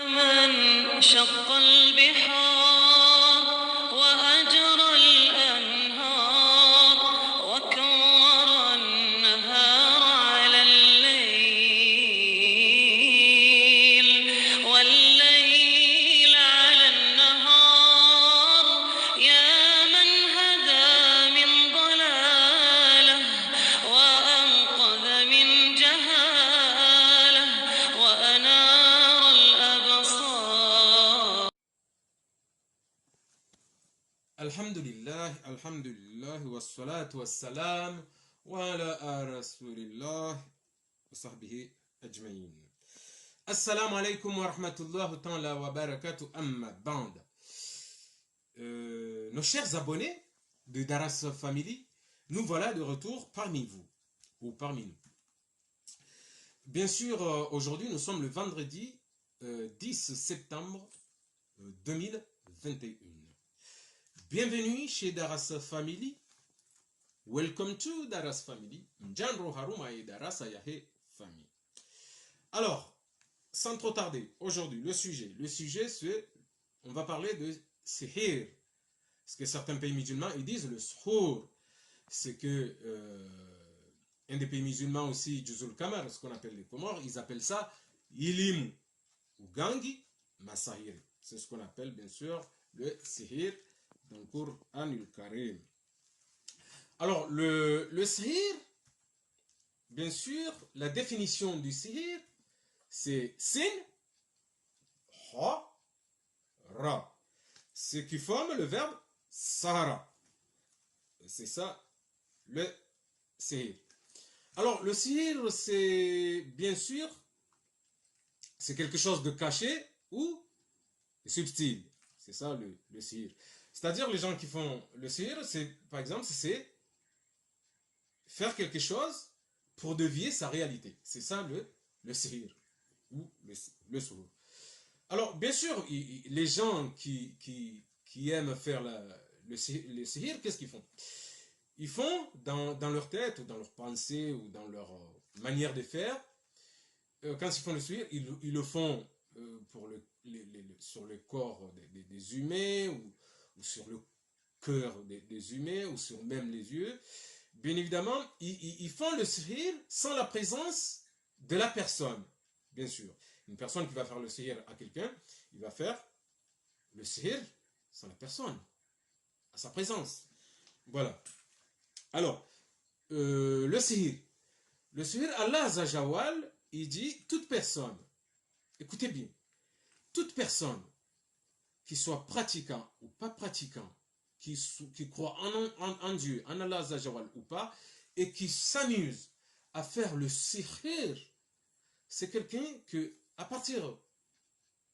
من شق البحار وأجرى الأنهار وكور النهار على الليل والليل على النهار يا من هدى من ضلاله وأنقذ من جهاله وأنار الأبصار. Alhamdulillah, wassalatu wassalam, wa ala rasulillah, wa sahbihi ajmaïn. Assalamu alaikum wa rahmatullahi ta'ala wa barakatuh, amma ba'd. Nos chers abonnés de Daras Family, nous voilà de retour parmi vous, ou parmi nous. Bien sûr, aujourd'hui nous sommes le vendredi 10 septembre 2021. Bienvenue chez Daras Family. Welcome to Daras Family. Mjanro Haruma et Daras Ayahe Family. Alors, sans trop tarder, aujourd'hui, le sujet c'est, on va parler de sihir. Parce que certains pays musulmans, ils disent le suhour. C'est que, un des pays musulmans aussi, Juzul Kamar, ce qu'on appelle les Comores, ils appellent ça ilim ou gangi masahir. C'est ce qu'on appelle, bien sûr, le sihir dans le Coran al-Karim. Alors, le sihir, bien sûr, la définition du sihir, c'est sin, ha, ra. Ce qui forme le verbe sahara. C'est ça, le sihir. Alors, le sihir, c'est, bien sûr, c'est quelque chose de caché ou subtil. C'est ça, le sihir. C'est-à-dire, les gens qui font le sihir, c'est, par exemple, c'est faire quelque chose pour dévier sa réalité. C'est ça le sihir, ou le suhour. Alors, bien sûr, les gens qui aiment faire le sihir, qu'est-ce qu'ils font? Ils font dans leur tête, ou dans leur pensée, ou dans leur manière de faire, quand ils font le sihir, ils le font pour sur le corps des humains, ou sur le cœur des humains, ou sur même les yeux. Bien évidemment, ils font le sihir sans la présence de la personne, bien sûr. Une personne qui va faire le sihir à quelqu'un, il va faire le sihir sans la personne, à sa présence. Voilà. Alors, le sihir. Le sihir, Allah Azajawal, il dit, toute personne, écoutez bien, toute personne qui soit pratiquant ou pas pratiquant, qui croit en Dieu, en Allah Azajawal ou pas, et qui s'amuse à faire le sihir, c'est quelqu'un que, à partir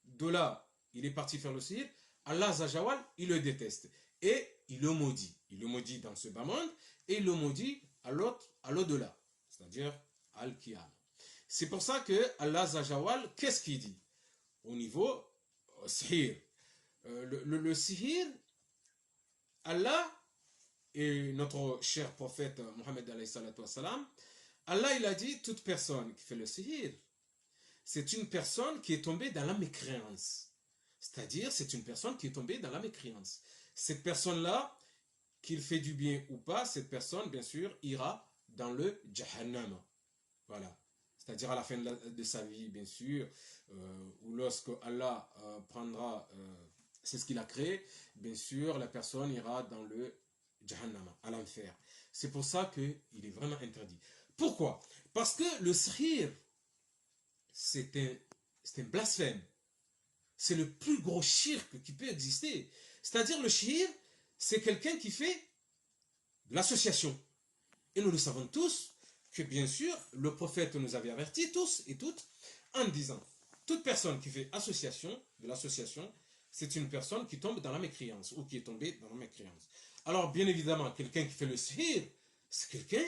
de là, il est parti faire le sihir, Allah Azajawal, il le déteste. Et il le maudit. Il le maudit dans ce bas monde, et il le maudit à l'au-delà, c'est-à-dire Al-Qiyam. C'est pour ça que Allah Azajawal, qu'est-ce qu'il dit au niveau sihir? Le sihir, Allah et notre cher prophète Mohammed alayhi salatu wassalam, Allah il a dit, toute personne qui fait le sihir, c'est une personne qui est tombée dans la mécréance. C'est-à-dire, c'est une personne qui est tombée dans la mécréance. Cette personne-là, qu'il fait du bien ou pas, cette personne, bien sûr, ira dans le Jahannam. Voilà. C'est-à-dire à la fin de sa vie, bien sûr, ou lorsque Allah prendra, c'est ce qu'il a créé, bien sûr, la personne ira dans le Jahannam, à l'enfer. C'est pour ça qu'il est vraiment interdit. Pourquoi? Parce que le sihir, c'est un blasphème. C'est le plus gros shirk qui peut exister. C'est-à-dire le shirk, c'est quelqu'un qui fait de l'association. Et nous le savons tous, que bien sûr, le prophète nous avait avertis tous et toutes, en disant, toute personne qui fait de l'association, c'est une personne qui tombe dans la mécréance, ou qui est tombée dans la mécréance. Alors, bien évidemment, quelqu'un qui fait le sihir, c'est quelqu'un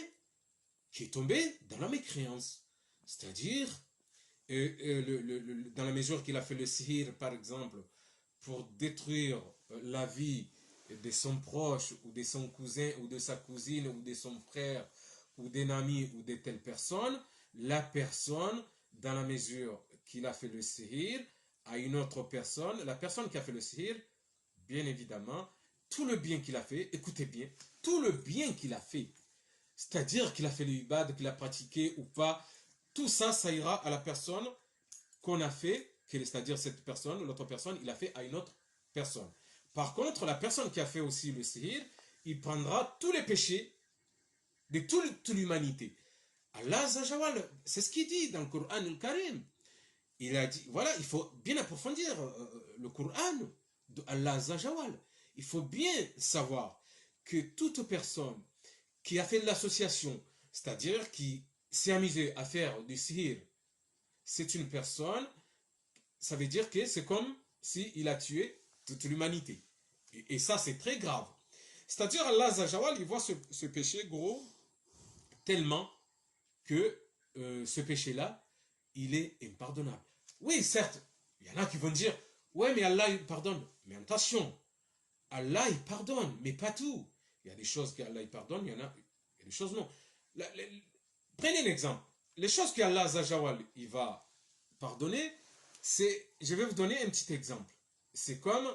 qui est tombé dans la mécréance. C'est-à-dire, dans la mesure qu'il a fait le sihir, par exemple, pour détruire la vie de son proche, ou de son cousin, ou de sa cousine, ou de son frère, ou d'un ami, ou de telle personne, la personne, dans la mesure qu'il a fait le sihir, à une autre personne, la personne qui a fait le sihir, bien évidemment, tout le bien qu'il a fait, écoutez bien, tout le bien qu'il a fait, c'est-à-dire qu'il a fait l'ibad, qu'il a pratiqué ou pas, tout ça, ça ira à la personne qu'on a fait, c'est-à-dire cette personne, l'autre personne, il a fait à une autre personne. Par contre, la personne qui a fait aussi le sihir, il prendra tous les péchés de toute l'humanité. Allah Azawajal, c'est ce qu'il dit dans le Coran al-Karim. Il a dit, voilà, il faut bien approfondir le Coran de Allah Azawajal. Il faut bien savoir que toute personne qui a fait de l'association, c'est-à-dire qui s'est amusé à faire du sihir, c'est une personne, ça veut dire que c'est comme s'il a tué toute l'humanité. Et ça, c'est très grave. C'est-à-dire, Allah Azawajal, il voit ce péché gros tellement que ce péché-là, il est impardonnable. Oui, certes, il y en a qui vont dire, ouais, mais Allah, il pardonne. Mais attention, Allah, il pardonne, mais pas tout. Il y a des choses qu'Allah, il pardonne, il y a des choses non. Prenez un exemple. Les choses qu'Allah, Azawajal, il va pardonner, je vais vous donner un petit exemple. C'est comme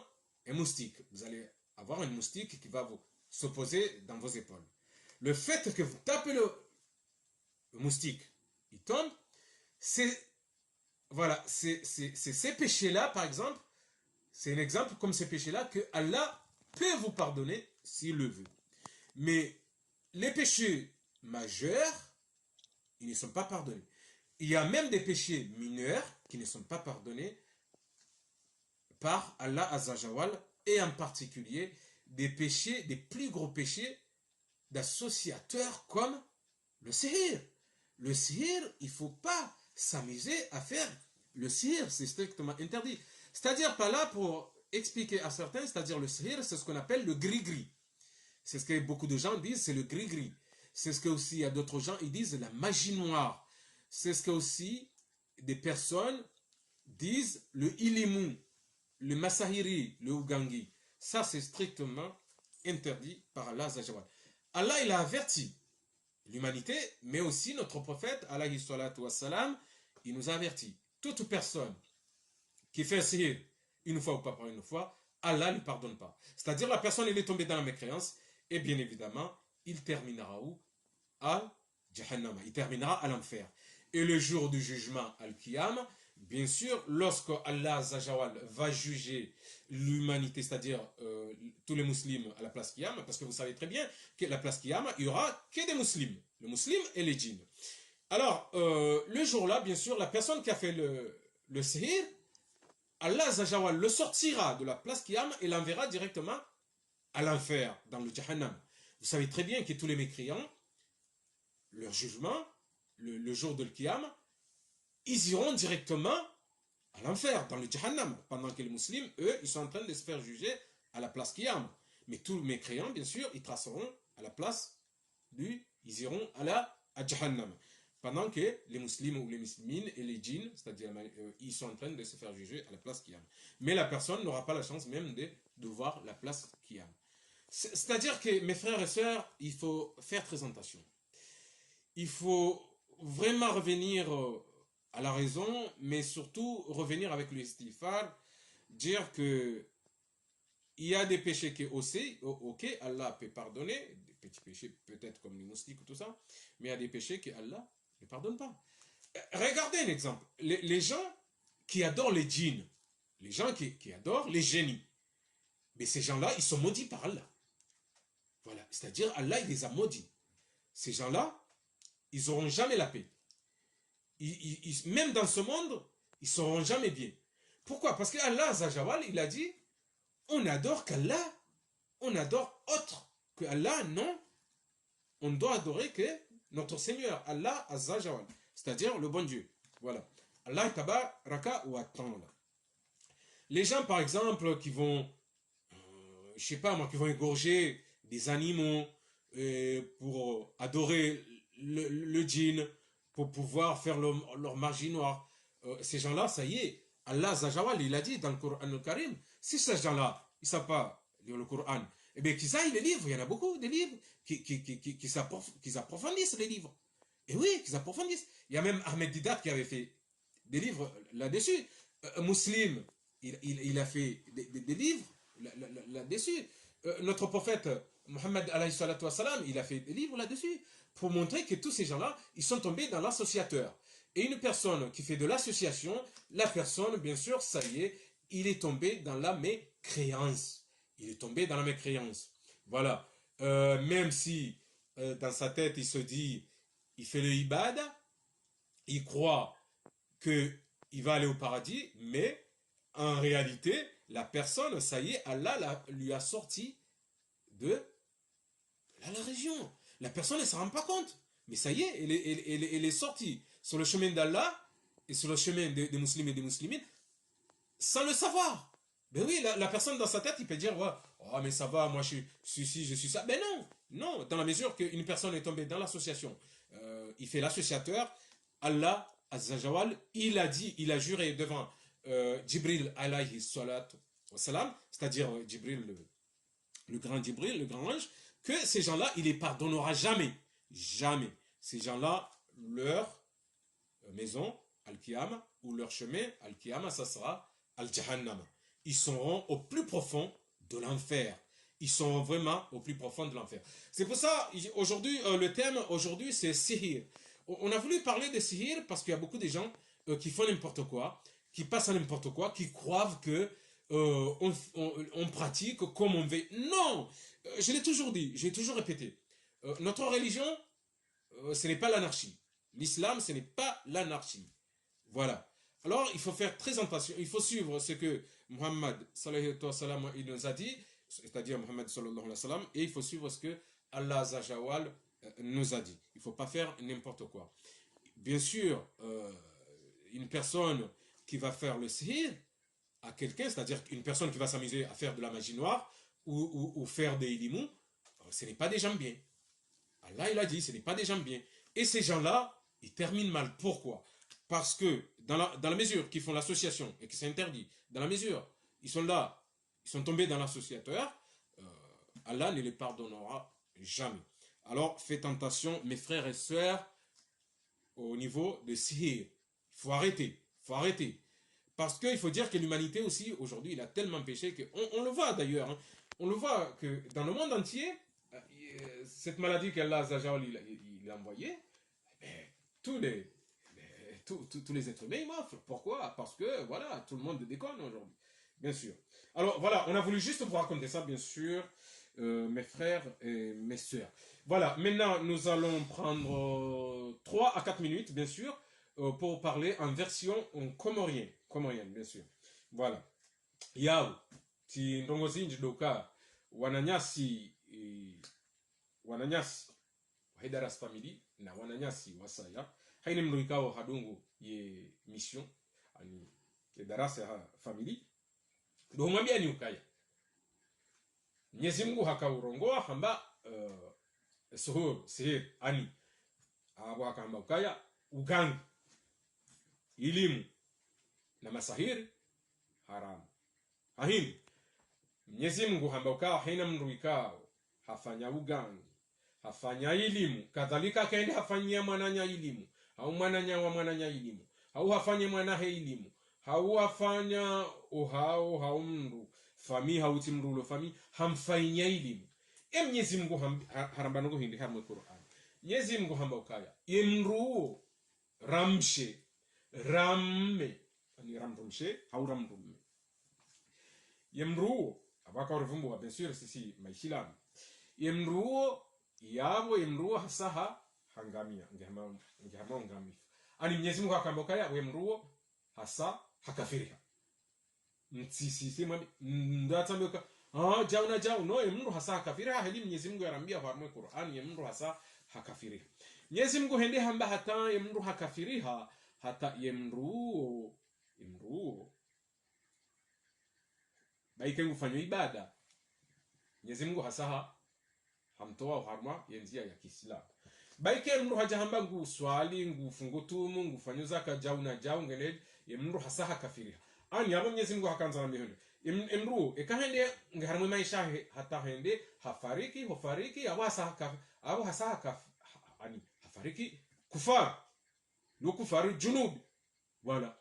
un moustique. Vous allez avoir un moustique qui va vous s'opposer dans vos épaules. Le fait que vous tapez le moustique, il tombe, c'est voilà, c'est ces péchés-là, par exemple, c'est un exemple comme ces péchés-là que Allah peut vous pardonner s'il le veut. Mais les péchés majeurs, ils ne sont pas pardonnés. Il y a même des péchés mineurs qui ne sont pas pardonnés par Allah Azawajal, et en particulier des péchés, des plus gros péchés d'associateurs comme le sihir. Le sihir, il ne faut pas s'amuser à faire le sihir, c'est strictement interdit. C'est-à-dire, pas là pour expliquer à certains, c'est-à-dire le sihir, c'est ce qu'on appelle le gris-gris. C'est ce que beaucoup de gens disent, c'est le gris-gris. C'est ce que aussi, il y a d'autres gens, ils disent la magie noire. C'est ce que aussi des personnes disent le ilimu, le masahiri, le ougangi. Ça, c'est strictement interdit par Allah Azawajal. Allah, il a averti l'humanité, mais aussi notre prophète, alayhi salatu wassalam, il nous a averti. Toute personne qui fait un sihir une fois ou pas par une fois, Allah ne lui pardonne pas. C'est-à-dire la personne, elle est tombée dans la mécréance, et bien évidemment, il terminera où? Al Jahannam. Il terminera à l'enfer. Et le jour du jugement, Al-Qiyam, bien sûr, lorsque Allah Azawajal va juger l'humanité, c'est-à-dire tous les musulmans à la place Qiyam, parce que vous savez très bien que la place Qiyam, il n'y aura que des musulmans, les musulmans et les djinns. Alors, le jour-là, bien sûr, la personne qui a fait le sihir, Allah Azawajal le sortira de la place Qiyam et l'enverra directement à l'enfer, dans le Jahannam. Vous savez très bien que tous les mécréants, leur jugement, le jour de l'Qiyam, ils iront directement à l'enfer, dans le Jahannam, pendant que les musulmans, eux, ils sont en train de se faire juger à la place Qiyam. Mais tous les mécréants, bien sûr, ils traceront à la place ils iront à Jahannam. Pendant que les musulmans ou les musulmines et les djinns, c'est-à-dire ils sont en train de se faire juger à la place Qiyam. Mais la personne n'aura pas la chance même de voir la place Qiyam. C'est-à-dire que mes frères et sœurs, il faut faire très attention. Il faut vraiment revenir à la raison, mais surtout revenir avec le istighfar, dire que il y a des péchés qui aussi, ok, Allah peut pardonner, des petits péchés peut-être comme les moustiques ou tout ça, mais il y a des péchés que Allah ne pardonne pas. Regardez un exemple. Les gens qui adorent les djinns, les gens qui adorent les génies, mais ces gens-là, ils sont maudits par Allah. Voilà, c'est-à-dire Allah, il les a maudits. Ces gens-là, ils n'auront jamais la paix. Même dans ce monde, ils ne seront jamais bien. Pourquoi? Parce que Allah Azawajal, il a dit, on adore qu'Allah, on adore autre que Allah, non. On doit adorer que notre Seigneur, Allah Azawajal, c'est-à-dire le bon Dieu. Voilà. Allah tabaraka wa ta'ala. Les gens, par exemple, qui vont, je sais pas moi, qui vont égorger des animaux pour adorer le djinn, pour pouvoir faire leur magie noire. Ces gens-là, ça y est, Allah Azawajal, il a dit dans le Coran al-Karim, si ces gens-là, ils ne savent pas lire le Coran, eh bien qu'ils aillent les livres, il y en a beaucoup de livres qui approfondissent les livres. Et oui, qu'ils approfondissent. Il y a même Ahmed Didat qui avait fait des livres là-dessus. Muslim, il a fait des livres là-dessus. Notre prophète Mohammed alayhi salatu wassalam, il a fait des livres là-dessus pour montrer que tous ces gens-là, ils sont tombés dans l'associateur. Et une personne qui fait de l'association, la personne, bien sûr, ça y est, il est tombé dans la mécréance. Il est tombé dans la mécréance. Voilà. Même si dans sa tête, il se dit, il fait le ibada, il croit qu'il va aller au paradis, mais en réalité, la personne, ça y est, Allah lui a sorti de la région. La personne ne s'en rend pas compte. Mais ça y est, elle est sortie sur le chemin d'Allah et sur le chemin des musulmans et des musulmines sans le savoir. Ben oui, la personne dans sa tête, il peut dire, ouais, oh, mais ça va, moi je suis ci, je suis ça. Ben non, non, dans la mesure qu'une personne est tombée dans l'association, il fait l'associateur, Allah, Azzajawal, il a dit, il a juré devant Jibril alayhi salatu wassalam, c'est-à-dire Jibril, le grand Jibril, le grand ange, que ces gens-là, il les pardonnera jamais. Jamais. Ces gens-là, leur maison, Al-Qiyama, ou leur chemin, Al-Qiyama, ça sera Al-Jahannam. Ils seront au plus profond de l'enfer. Ils sont vraiment au plus profond de l'enfer. C'est pour ça, aujourd'hui, le thème, aujourd'hui, c'est Sihir. On a voulu parler de Sihir parce qu'il y a beaucoup de gens qui font n'importe quoi, qui passent à n'importe quoi, qui croient que on pratique comme on veut. Non, je l'ai toujours dit, j'ai toujours répété. Notre religion, ce n'est pas l'anarchie. L'islam, ce n'est pas l'anarchie. Voilà. Alors, il faut faire très attention. Il faut suivre ce que Muhammad sallallahu alayhi wa sallam, il nous a dit, c'est-à-dire Muhammad sallallahu alayhi wa sallam, et il faut suivre ce que Allah Zajawal nous a dit. Il ne faut pas faire n'importe quoi. Bien sûr, une personne qui va faire le sihir à quelqu'un, c'est-à-dire une personne qui va s'amuser à faire de la magie noire ou faire des ilimou, ce n'est pas des gens bien. Allah, il a dit, ce n'est pas des gens bien. Et ces gens-là, ils terminent mal. Pourquoi? Parce que dans la mesure qu'ils font l'association et que c'est interdit, dans la mesure, ils sont là, ils sont tombés dans l'associateur, Allah ne les pardonnera jamais. Alors, faites attention, mes frères et sœurs, au niveau de sihir. Il faut arrêter. Il faut arrêter. Parce qu'il faut dire que l'humanité aussi, aujourd'hui, il a tellement péché qu'on le voit d'ailleurs. Hein, on le voit que dans le monde entier, cette maladie qu'Allah il a envoyée, tous les êtres humains ils meurent. Pourquoi? Parce que voilà, tout le monde déconne aujourd'hui. Bien sûr. Alors voilà, on a voulu juste vous raconter ça, bien sûr, mes frères et mes sœurs. Voilà, maintenant nous allons prendre 3 à 4 minutes, bien sûr, pour parler en version comorienne, bien sûr. Voilà. Yao, ti ndongozi njidoka, wananyasi Haidaras family na wananyasi wasaya haine mruikao hadungu ye mission ani ke darasa ha family ndo mwambia ni ukaya Mwenyezi Mungu hakaurongoa hamba sihir ani abo hakamba ukaya ugangi elimu na masahiri haramu ahini Mwenyezi Mungu hamba ukao haina mruikao hafanya ugangi hafanya elimu kadhalika kaende hafanyia mwananya elimu au mwananya wa mwananya elimu au hafanye mwanahe elimu au hafanya ohao haumru fami hauti mrulo fami hamfanya elimu Mwenyezi Mungu haramba ngo hindi hamwe Qur'an Mwenyezi Mungu hamba ukaya imru ramshe ramme ani ramrumshe au ramrumme yemru abaka uruvumbu wa bien sûr sisi maishilam yemru yabo imruo hasaha hangamia ngehama ngamifu ani Mwenyezi Mungu akambokaya wemruo hasa hakafiriha mtsisi sema ndatamboka jauna no yemru hasa hakafiriha hadi Mwenyezi Mungu yarambia kwa Qur'an yemru hasa hakafiriha Mwenyezi Mungu hende hamba hata yemru hakafiriha hata yemruo baike ngufanywa ibada Mwenyezi Mungu hasa hamtoa harma yenzia ya Kiislamu baike mru hajahamba ngu swali ngu fungutumu ngu fanyuza ka jauna jau ngene yemru hasaha kafiriha ani abo Mwenyezi Mungu hakanza na mihendo emru ekahende ngarmwe maisha hata hende hafariki abo hasaha ani hafariki kufar no kufaru junub wala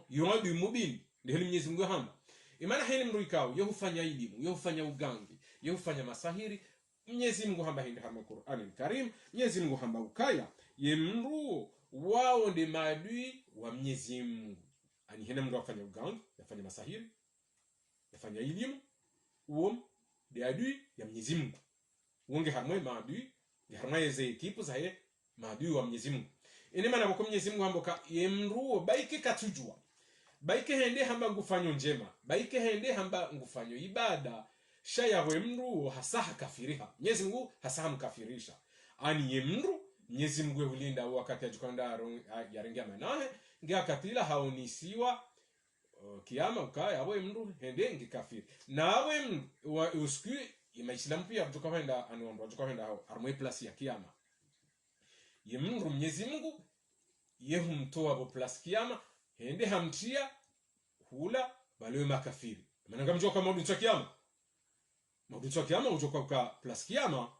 yuadu mubin ndio Mwenyezi Mungu hamba imana hene mndu ikao yehufanya elimu yehufanya ugangi yehufanya masahiri Mwenyezi Mungu hamba hindi hama Qur'an al-Karim Mwenyezi Mungu hamba ukaya yemru wao ndi maadui wa Mwenyezi Mungu ani hene mndu afanya ugangi yafanya masahiri yafanya elimu uom de adui ya Mwenyezi Mungu wonge hamwe maadui ya harmaye ze ekipu za maadui wa Mwenyezi Mungu ene mana bako Mwenyezi Mungu hamboka yemruo baike katujua baike hende hamba ngufanyo njema baike hende hamba ngufanyo ibada shaya wemruo hasaha kafiriha Mwenyezi Mungu hasaha mkafirisha ani yemru Mwenyezi Mungu ulinda wakati ajukanda yarengia manahe ngia katila haonisiwa kiyama ukaya abo mndu hende ngikafiri nawe usku imaislamu pia kutoka kwenda anondo kutoka kwenda hao armwe plus ya kiyama yemndu Mwenyezi Mungu yehumtoa bo plus kiyama hende hamtia hula balewe makafiri maana ngamjoka maudu cha kiyama ujoka kwa plus kiyama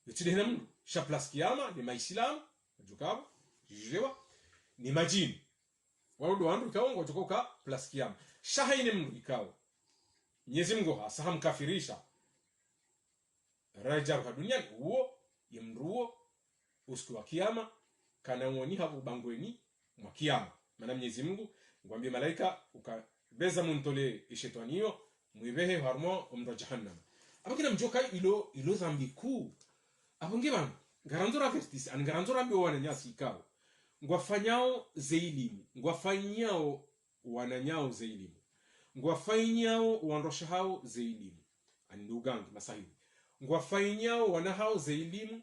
yotide hena mndu sha plus kiyama ni maislamu ujokabo jijewa ni majini warudu wandu ikawo ngotoka plus kiyama shahaine mndu ikawo Mwenyezi Mungu hasa mkafirisha raja wa duniani huo yemruo usiku wa kiyama kana uoni hapo bangweni mwa kiyama maana Mwenyezi Mungu ngwambie malaika ukabeza muntole ishetaniyo mwibehe harmo umro jahannam abakina mjoka ilo dhambi kuu abonge bana garanzora vertis an garanzora mbe wana nyasi ikawo ngwafanyao zeilimu ngwafanyao wananyao zeilimu ngwafanyao wandoshao zeilimu andugangi masahili ngwafanyao wanahao zeilimu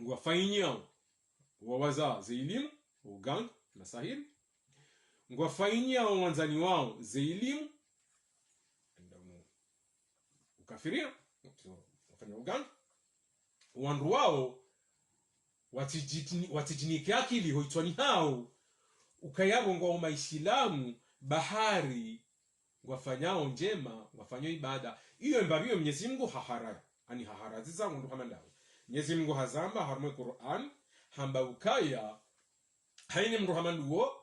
ngwafanyao wawaza zeilimu ugangi masahili ngwafanyao wanzani wao zeilimu ndamu ukafiria wafanya ugangi wandu wao watijinike akili hoitwani hao ukayabo ngwa maislamu bahari wafanyao njema wafanyao ibada iyo mbabio Mwenyezi Mungu hahara ani haharaziza mundu kama ndao Mwenyezi Mungu hazamba harmwe Qur'an hamba ukaya haini mndu kama nduo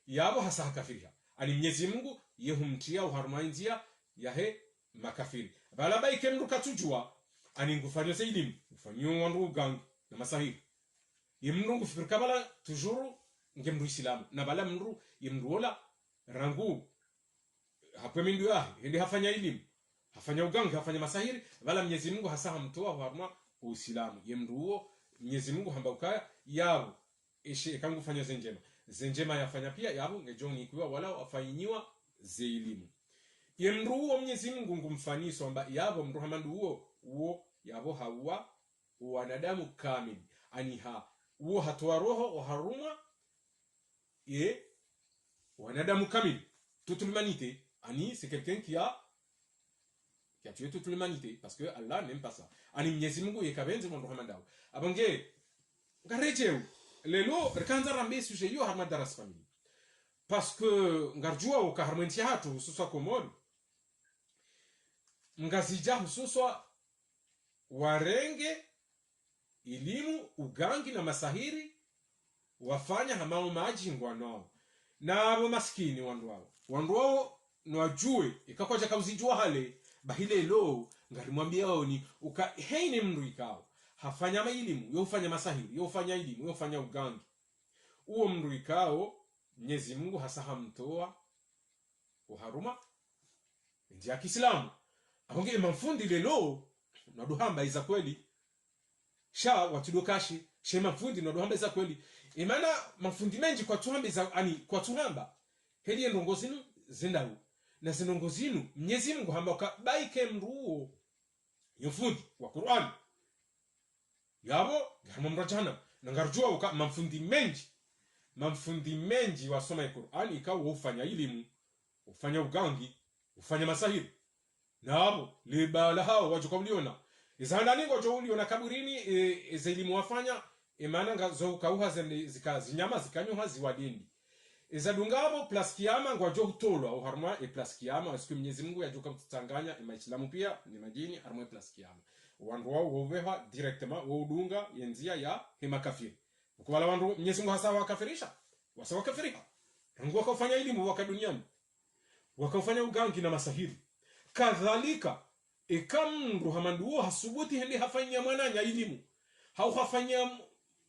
yabo hasa kafiriha ani Mwenyezi Mungu yehumtia uharmainzia yahe makafiri bala baike mndu katujua ani ngufanyo seidimu ngufanyo wandu gangi na masahiri yemndu ngufirika bala toujours ngemru islamu na bala mndu yemruola rangu hapo mindu yahe hende hafanya elimu hafanya ugangi hafanya masahiri bala Mwenyezi Mungu hasa hamtoa harma uislamu yemruo Mwenyezi Mungu hamba ukaya yabo ishe kangu fanya zenjema yafanya pia yabo ngejoni ikiwa wala wafanyiwa zeilimu yemruo Mwenyezi Mungu ngumfaniso amba yabo mndu hamandu huo yabo hawa wanadamu kamili aniha huo hatoa roho haruma wanadamu kamili toute l'humanité ani c'est quelqu'un qui a tué toute l'humanité parce que Allah n'aime pas ça ani Mwenyezi Mungu yekabenze mndu hamandao abange ngarejeu lelo rekanza rambe sujet yo harma daras family parce que ngarjua ukaharmentia hatu hususa komori ngazija hususa warenge elimu ugangi na masahiri wafanya hamao maji ngwanao na abo maskini wandu wao nwajue ikakwaja kauzijua hale bahile lo ngarimwambia wao ni heine mndu ikao hafanya elimu yofanya masahiri yofanya elimu yofanya ugangi uo mndu ikao Mwenyezi Mungu hasa hamtoa uharuma nje ya Kiislamu abonge mafundi lelo naduhamba iza kweli sha watudokashi shema mafundi naduhamba iza kweli imana mafundi menji kwa tuhamba iza ani kwa tuhamba heli ndongozinu zindawo na zinongozinu Mwenyezi Mungu hamba baike mruo yofundi wa Qur'an yabo garmo mrajana nangarjua uka mafundi menji wasoma Qur'an ikawa ufanya elimu ufanya ugangi ufanya masahiri nabo libala hao wajukabuliona izandani ngojuliona kaburini ezelimu wafanya imana ngazo kauha zikazinyama zikanywa ziwadindi izadungabo plus kiyama ngwajo hutolwa uharma plus kiyama asiku Mwenyezi Mungu yajuka kutanganya imaislamu pia ni majini harma plus kiyama wandu wao woveha directement wodunga yenzia ya hema kafiri ukubala wandu Mwenyezi Mungu hasa wakafirisha wasa wakafirika rangu wakafanya elimu waka duniani wakafanya ugangi na masahiri kadhalika ikamru hamanduo hasubuti hende hafanya mwananya elimu hau hafanya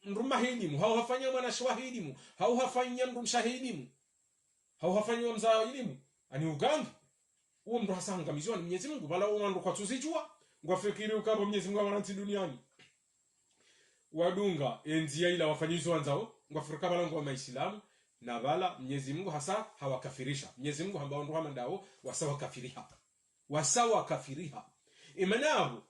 mruma elimu hau hafanya mwana shwa elimu hau hafanya mrumsha elimu hau hafanya mza elimu ani ugangi uo mru hasangamizwa ni Mwenyezi Mungu bala uo mru kwa tuzijua ngwafikiri ukabo Mwenyezi Mungu amananti duniani wadunga enzia ila wafanyizo wanzao ngwafurika bala ngwa maislamu na bala Mwenyezi Mungu hasa hawakafirisha Mwenyezi Mungu ambao ndo hamandao wasawa kafiriha imanao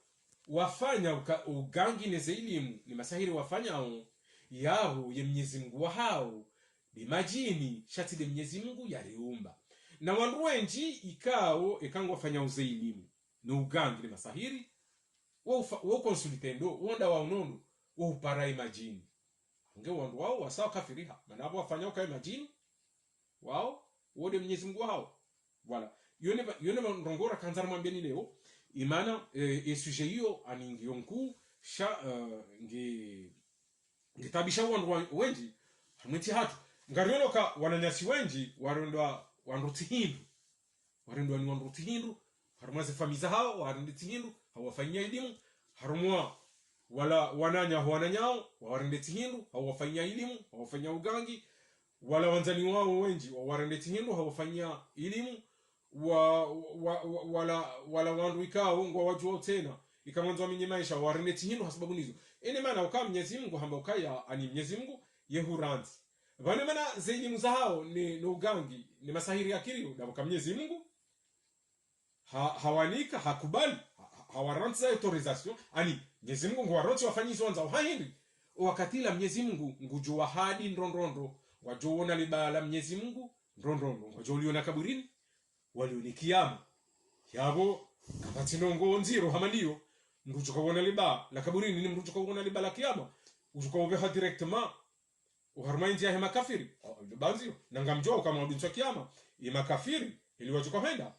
wafanya ugangi neze elimu ni masahiri wafanyao yao ya Mwenyezi Mungu hao bimajini shati de Mwenyezi Mungu yaliumba na wandu wenji ikao ikangwa fanya uze elimu ni ugangi ni masahiri wo konsultendo wonda wa unono wo upara imajini nge wandu wao wasawa kafiriha manabo wafanya kwa imajini wao wode Mwenyezi Mungu hao wala yone rongora kanzara mwambieni leo imana sujet hiyo aningionku sha ngetabisha wandu wenji hamwiti hatu ngarionoka wananyasi wenji warondwa ni wanduti hindu harumaze famiza hao warondeti hindu hawafanyia elimu harumwa wala wananyao warondeti hindu hawafanyia elimu hawafanyia ugangi wala wanzani wao wenji warondeti hindu hawafanyia elimu wala wandu ikao ngwa wajua tena ikamwanzo minyi maisha warendeti hindu hasababu nizo ene maana ukam Mwenyezi Mungu hamba ukaya ani Mwenyezi Mungu yehuranzi vane maana zaidi mzao ni ugangi ni masahiri akilio na ukam Mwenyezi Mungu hawanika hakubali hawaranzi autorisation ani Mwenyezi Mungu ngwaronzi wafanyizo wanzao haindi wakatila Mwenyezi Mungu ngujua hadi ndondondo wajoona libala Mwenyezi Mungu ndondondo wajoliona kaburini walionikiama yabo kapatinongo nziro hamandio mrucho kaona liba la kaburini ni mrucho kaona liba la kiyama ujukaobeha directement uharma india hema kafiri banzio nangamjua kama udincho kiyama ima kafiri ili wajuka henda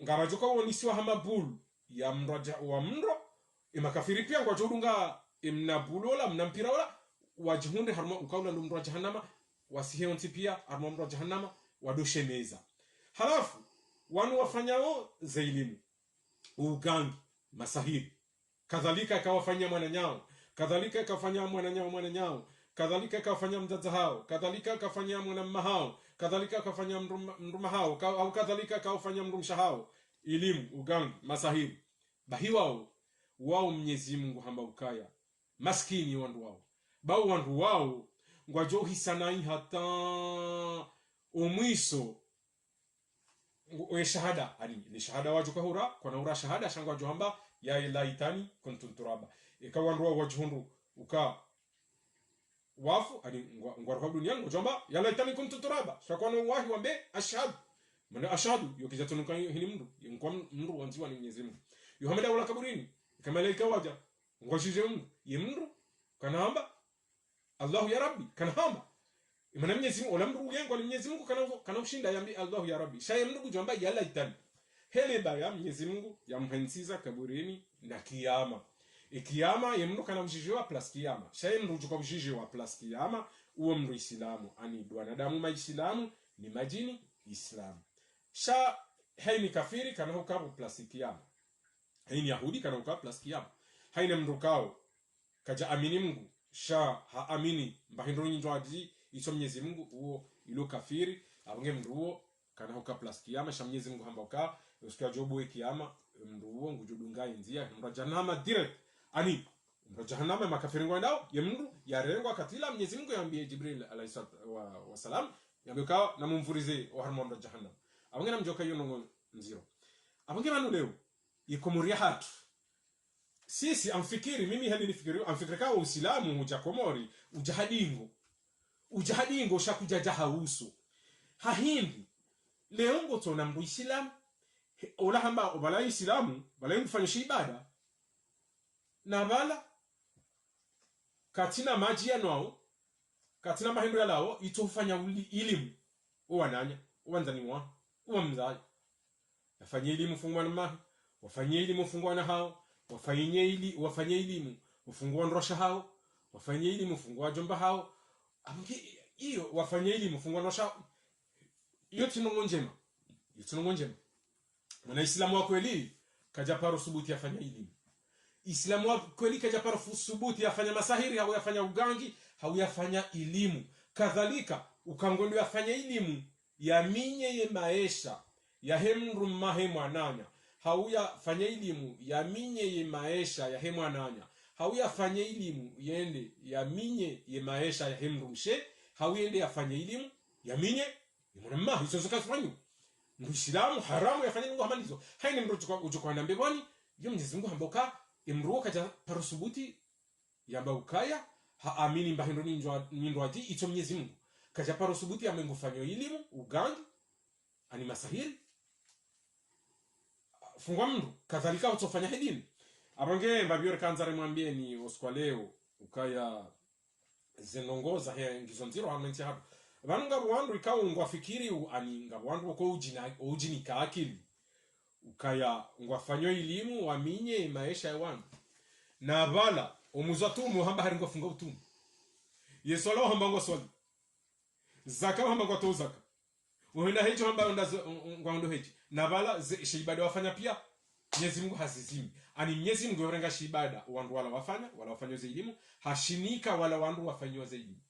ngamajuka wonisiwa hama bulu ya mraja wa mro ima kafiri pia kwa jodunga imna bulola mnampira wala wajihunde harma ukaula lumro jahannama wasihionti pia harma mro jahannama wadoshemeza halafu wanu wafanyao zailimu ugangi masahiri kadhalika kawafanyia mwananyao kadhalika kafanya mwananyao kadhalika kafanya mzaza hao kadhalika kafanya mwanamma hao kadhalika kafanya mruma hao au kadhalika kafanya mrumsha hao elimu ugangi masahiri bahiwao wao Mwenyezi Mungu hamba ukaya maskini wandu wao ngwajo hisanai hata umwiso we shahada ni shahada wajuka hura kuna ura shahada shangwa johamba ya laitani kuntum turaba ikawanrua wajhundu uka wafu ngwarwa dunia ngojamba ya laitani kuntum turaba shakwana wahi wambe ashhadu mana ashhadu yokizatunuka hili mndu ngwa mndu wanziwa ni Mwenyezi Mungu yohameda wala kaburini kama malaika waja ngwashije mndu yemndu kanamba Allah ya Rabbi kanamba imana Mwenyezi Mungu ola mndu yengo ni Mwenyezi Mungu kana ushinda yambi Allah ya Rabbi shaye mndu kujamba ya laitani hele baya Mwenyezi Mungu yamhensiza kaburini na kiyama ikiyama yemndu kana mshijiwa plus kiyama shaye mndu juka mshijiwa plus kiyama uo mndu Islamu ani wanadamu maislamu ni majini Islam sha haini kafiri kana hukabu plus kiyama haini yahudi kana hukabu plus kiyama haina mndu kao kaja amini Mungu sha haamini mbahindo njwadi iso Mwenyezi Mungu uo ilo kafiri abunge mndu uo kana hukabu plus kiyama sha Mwenyezi Mungu hamba uka usikia jobu kiyama mndu uo ngujudunga inzia mndu jahannama direct ani mndu jahannama makafiri ngwandao yemndu yarengwa katila Mwenyezi Mungu yambie Jibril alayhi wasalam yambeka na mumvurize oharmo mndu jahannam abunge namjoka yono nziro abunge banu leo yikomuria hatu sisi amfikiri mimi hali nifikiri amfikiri kwa Uislamu ujakomori ujahadingo shakujaja hauso hahindi leo ngoto na Muislamu ola hamba obala Islamu bala kufanya ibada na bala katina maji ya nao katina mahendo ya lao itofanya elimu uwananya uwanzani wa uwamzai afanye elimu fungwa na mahi wafanye elimu fungwa na hao wafanye elimu ufungwa ndosha hao wafanye elimu fungwa jomba hao amki hiyo wafanye elimu fungwa ndosha iyo tinongo njema mwana islamu wa kweli kaja paro subuti afanya elimu. Islamu wa kweli kaja paro subuti afanya masahiri, hau yafanya ugangi, hau yafanya elimu. Kadhalika ukangondo yafanya elimu ya minye ye maisha ya hemru mahe mwananya, hau yafanya elimu ya minye ye maisha ya hemru mwananya, hau yafanya elimu yende ya minye ye maisha ya hemru mshe, hau yende yafanya elimu ya minye ye mwanama. Hizo zoka zifanyu Muislamu haramu yafanya nungu hamanizo. Haini mru uchukua na mbeboni yo Mwenyezi Mungu hamboka imruo kaja parusubuti yamba ukaya haamini mbahindo ninjwaji ito Mwenyezi Mungu kaja parusubuti yamengufanywa elimu ugangi ani masahiri fungwa mndu kadhalika utofanya hedini abange mbabiore kanzare mwambie ni oskwa leo ukaya zenongoza he ngizonziro hamenti hapo vanu ngabuwandu ikawo ngwafikiri ani ngabuwandu ko ujini ka akili ukaya ngwafanyo elimu waminye maisha ya wandu na bala omuzatumu hamba hari ngwafunga utumu Yesu Allah hamba ngwaswali zaka hamba ngwatozaka wenda hicho hamba ngwando hicho na bala shibada wafanya pia Mwenyezi Mungu hasizimi ani Mwenyezi Mungu yorenga shibada wandu wala wafanya elimu hashinika wala wandu wafanywa elimu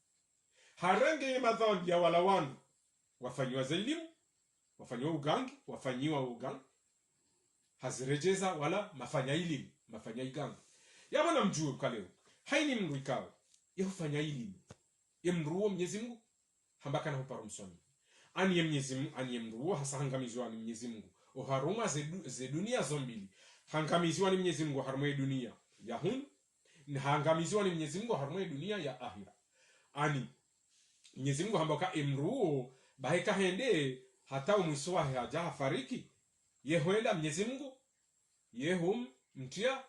harenge madhambi ya wala wandu wafanywa elimu wafanywa ugangi wafanyiwa ugangi hazirejeza wala mafanya elimu mafanya igangi yabona mjue kaleo haini mndu ikawe yafanya elimu yemruo Mwenyezi Mungu hambaka na huparo msomi ani Mwenyezi Mungu ani mruo hasangamizwa ni Mwenyezi Mungu oharuma ze dunia zombili hangamizwa ni Mwenyezi Mungu haruma dunia ya hun ni hangamizwa ni Mwenyezi Mungu haruma dunia ya ahira ani Mwenyezi Mungu hambaka imruo baheka hende hata umwiswa haja fariki yehoenda Mwenyezi Mungu yehum mtia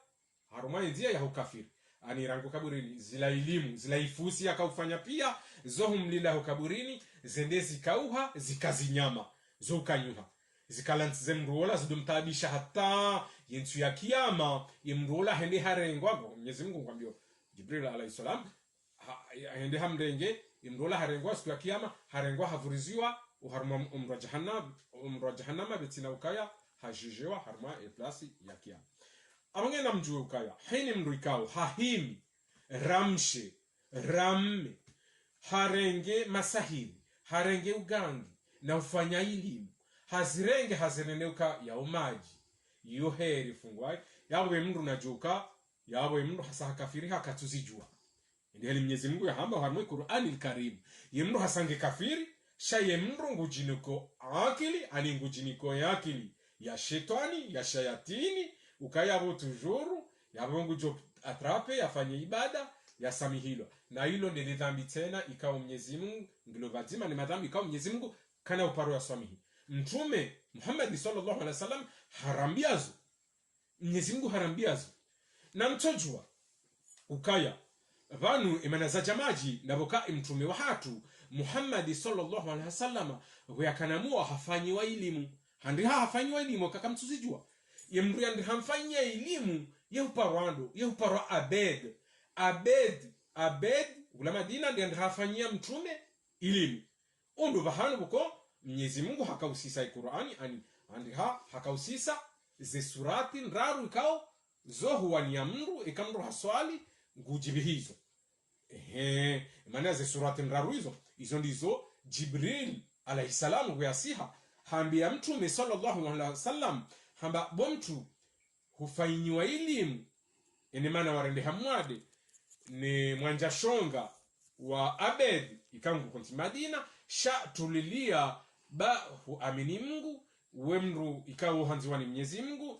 haruma nzia ya ukafiri ani rango kaburini zila elimu zila ifusi akaufanya pia zohum lila kaburini zende zikauha zikazinyama zokanyuha zikalantsize mruola zidumtabisha hata yensu ya kiyama yemruola hende harengwa Mwenyezi Mungu ngwambio Jibril alayhi salam hende hamrenge yemruola harengwa siku ya kiyama harengwa havuriziwa uharuma umra jahannama betina ukaya hajijewa haruma eplasi ya kiyama amange na mjue ukaya haini mndu ikao hahimi ramshe ramme harenge masahiri harenge ugangi na ufanya elimu hazirenge hazireneuka ya umaji iyo heri fungwai yawe mndu najuka yawe mndu hasa kafiri hakatuzijua ndeli Mwenyezi Mungu yahamba harimo Qur'ani al-Karim yemndu hasange kafiri shaye mndu ngujiniko akili ani ngujiniko yakili ya shetani ya shayatini ukayabo tujuru yabongo jo atrape yafanye ibada ya samihilo na hilo ni dhambi tena ikawa Mwenyezi Mungu ngilo vazima ni madhambi ikawa Mwenyezi Mungu kana uparo ya samihi mtume Muhammad sallallahu alaihi wasallam harambiazo Mwenyezi Mungu harambiazo na mtojua ukaya vanu imanaza jamaji naboka mtume wa hatu Muhammad sallallahu alaihi wasallam yakanamua hafanyi wa elimu handri hafanyi wa elimu kaka mtuzijua yemndu yandi hamfanyia elimu yehuparwando yehuparwa abed ulama dina ndi hafanyia mtume elimu ondo bahanu buko Mwenyezi Mungu hakausisa Qur'ani ani andi hakausisa ze surati ndaru ikao zohuwa ni amru ikamru haswali ngujibi hizo maana ze surati ndaru hizo ndizo Jibril alayhi salam yasiha hambia mtume sallallahu alaihi wasallam hamba bomtu hufanyiwa elimu ene maana warende hamwade ni mwanja shonga wa abed ikangu konti Madina sha tulilia ba huamini Mungu wemru ikawo hanziwa ni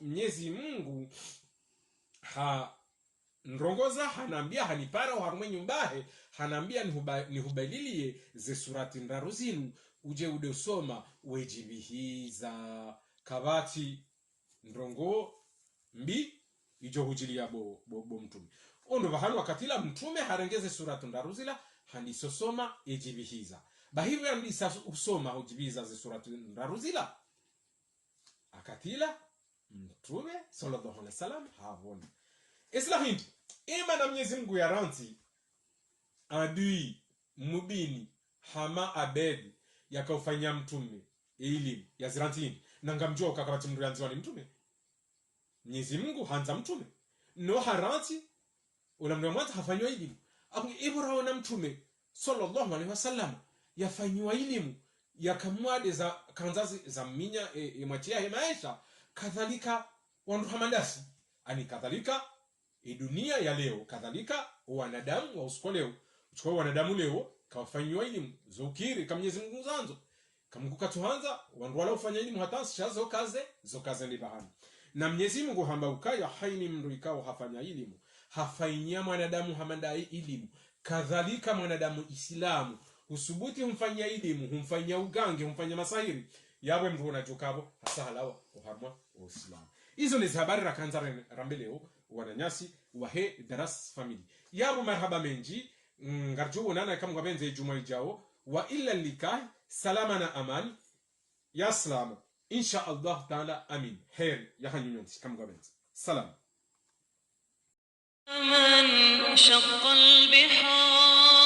Mwenyezi Mungu ha ndrongoza hanambia hanipara harume nyumbahe hanambia nihubalilie ze surati ndaruzinu uje ude usoma wejibihiza kabati ndrongo mbi ijo hujilia bo mtume ondo bahanu wakatila mtume harengeze suratu ndaruzila handisosoma ejibihiza bahivyo andisa usoma ujibiza ze suratu ndaruzila akatila mtume sallallahu alaihi wasallam havona islahindi ima na Mwenyezi Mungu ya ranzi adui mubini hama abedi yakaufanya mtume elimu ya zirantini nangamjua ukakabati mndu yanziwa ni mtume Mwenyezi Mungu hanza mtume no haranti ula mndu mwanza hafanywa elimu abu ibra na mtume sallallahu alaihi wasallam yafanywa elimu yakamwade za kanzazi za minya imachia maisha kadhalika wandu hamandasi ani kadhalika dunia ya leo kadhalika wanadamu wa usiku leo chukua wanadamu leo kawafanywa elimu zokiri kama Mwenyezi Mungu zanzo kamukuka tuhanza wandu wala ufanya elimu hata shazo kaze ni bahani na Mwenyezi Mungu hamba ukaya haini mndu ikao hafanya elimu hafanyia mwanadamu hamandai elimu kadhalika mwanadamu Islamu usubuti humfanyia elimu humfanyia ugange humfanyia masahiri yawe mndu unajukabo hasahalawa uharma Uislamu hizo ni habari rakanza rambeleo wananyasi wahe daras family yabo marhaba menji ngarjubu nana kama ngabenze juma ijao wa illa likah salama na amani ya salama insha Allah taala amin khair ya hanyunsi kama ngabenze salam من شق البحار